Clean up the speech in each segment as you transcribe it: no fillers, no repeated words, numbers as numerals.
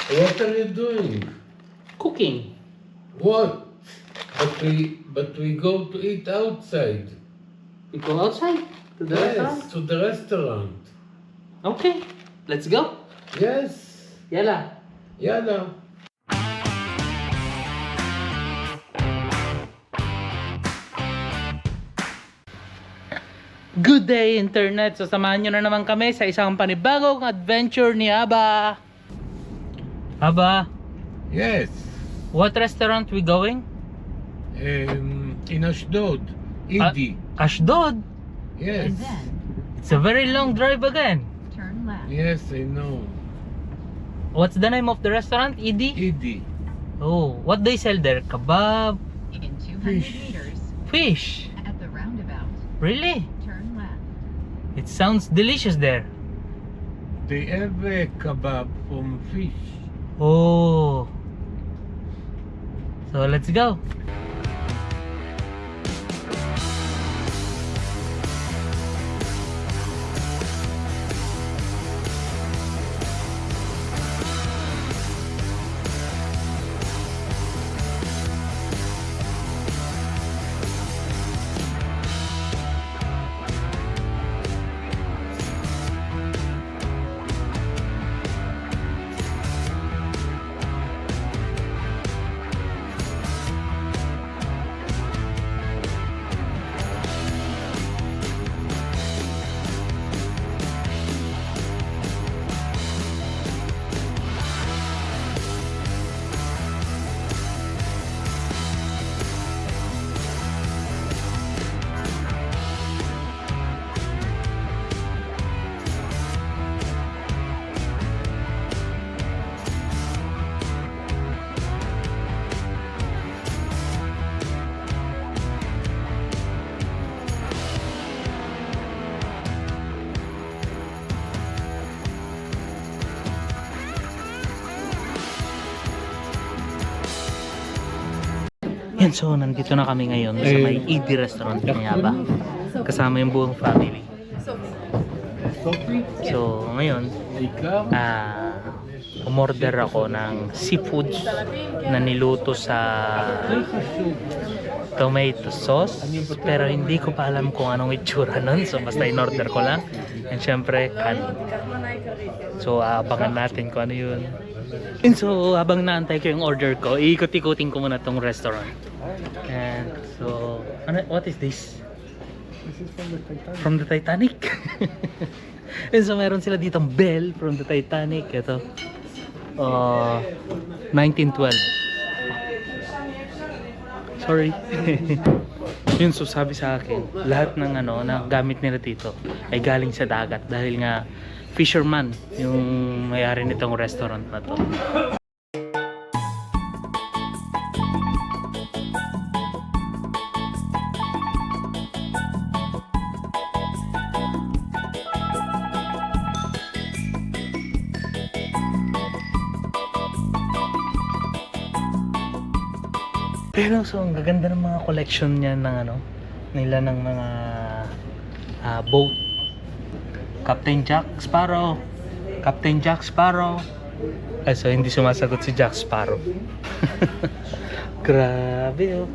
What are you doing? Cooking. What? But we go to eat outside. We go outside to the restaurant. Yes, to the restaurant. Okay, let's go. Yes. Yala. Yalla. Good day, Internet! So, samahan nyo na naman kami sa isang panibagong adventure ni Aba. Aba, Yes. what restaurant we going? In Ashdod. Idi. Ashdod? Yes. And then It's a very long drive again. turn left. Yes, I know. What's the name of the restaurant? Idi? Idi. Oh, what they sell there? Kebab? In 200 Fish. meters Fish? at the roundabout, Really? turn left. It sounds delicious there. They have a kebab from fish. Oh. So, let's go. Yan, so nandito na kami ngayon sa may Idi restaurant ni Aba. Kasama yung buong family. So ngayon, umorder ako ng seafood na niluto sa tomato sauce. Pero hindi ko pa alam kung anong itsura nun. So basta in-order ko lang. And syempre, kanin. So abangan natin kung ano yun. And so habang naantay ko yung order ko, iikot-ikutin ko muna tong restaurant. And so, what is this? This is from the Titanic. From the Titanic. And so meron sila ditong bell from the Titanic. Ito 1912. Sorry. Yun, so sabi sa akin, lahat ng na gamit nila dito ay galing sa dagat dahil nga fisherman yung may-ari nitong restaurant na to. Pero so ang gaganda ng mga collection niya ng nila ng mga boat. Captain Jack Sparrow. Captain Jack Sparrow. Ay, so hindi sumasagot si Jack Sparrow. Grabe oh.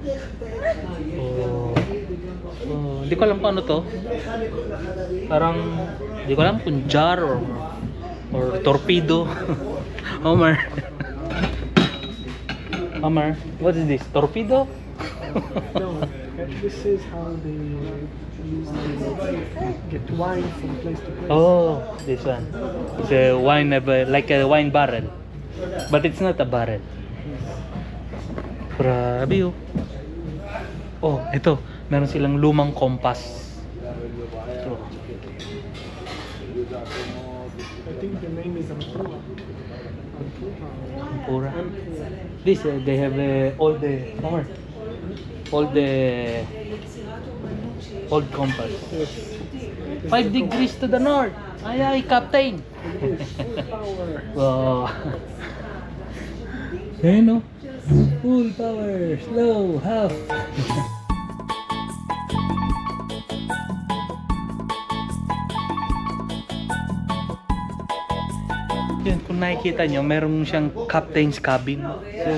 Hindi ko alam kung ano to. Parang hindi ko alam kung jar or torpedo. Homer. Homer, what is this? Torpedo? No, this is how they use to get wine from place to place. Oh, this one. It's a wine, like a wine barrel. But it's not a barrel. Grabe oh. Oh, ito. Meron silang lumang kompas. Ito. I think the name is Ampura. Pura. This, they have all the old compass. 5 degrees to the north. Ay, ay, Captain. Full power. Wow. Ayun, no? Full power, slow, half. Yan, kung nakikita nyo, meron siyang captain's cabin. So,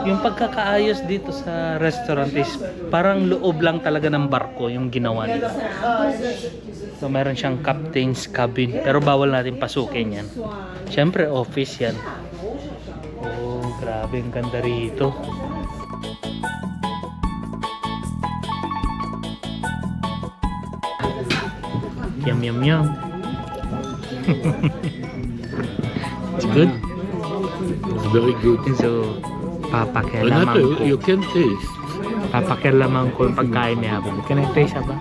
yung pagkakaayos dito sa restaurant is parang loob lang talaga ng barko yung ginawa nila. So, meron siyang captain's cabin. Pero bawal natin pasukin yan. Siyempre, office yan. Oh, grabe, ang ganda rito. Yum, yum, yum. It's good. It's very good. So, Renato, you can taste. papakialaman ko yung pagkain niya. Can I taste ba?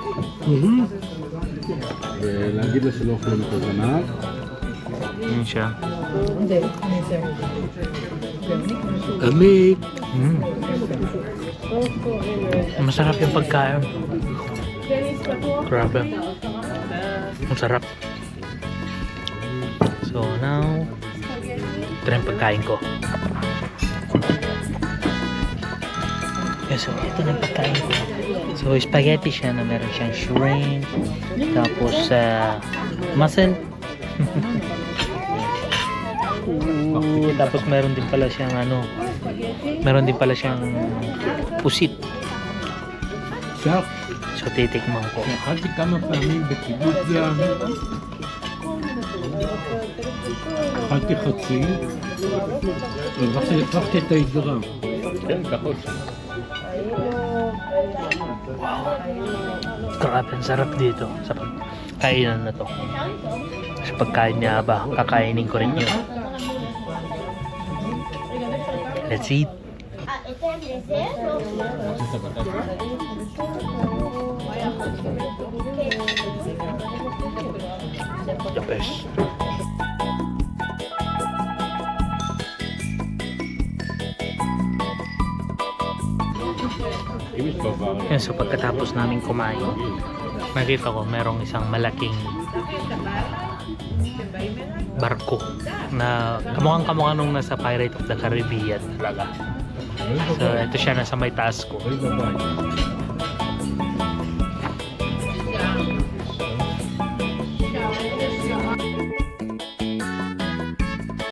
ולהגיד לה שלא אוכלים את הזנב. Yun siya. Amik. Masarap yung pagkain. Grabe. Masarap. So now, ito na yung pagkain ko. Okay, so ito na yung pagkain ko. So spaghetti siya na meron siyang shrimp. Tapos mussel. Tapos meron din pala siyang pusit. עכשיו, So titikman ko. אכלתי כמה פעמים בקיבוץ גם. אכלתי חצי, והפכתי את היגרה. כן, ככה. Grabe, ang sarap dito sa pagkainan na to. Sa pagkain niya ba, kakainin ko rin yun. Let's eat. The best. Yan, so pagkatapos namin kumain, nakita ko merong isang malaking barko na kamukhang nung nasa Pirate of the Caribbean talaga. So ito siya, nasa may taas ko.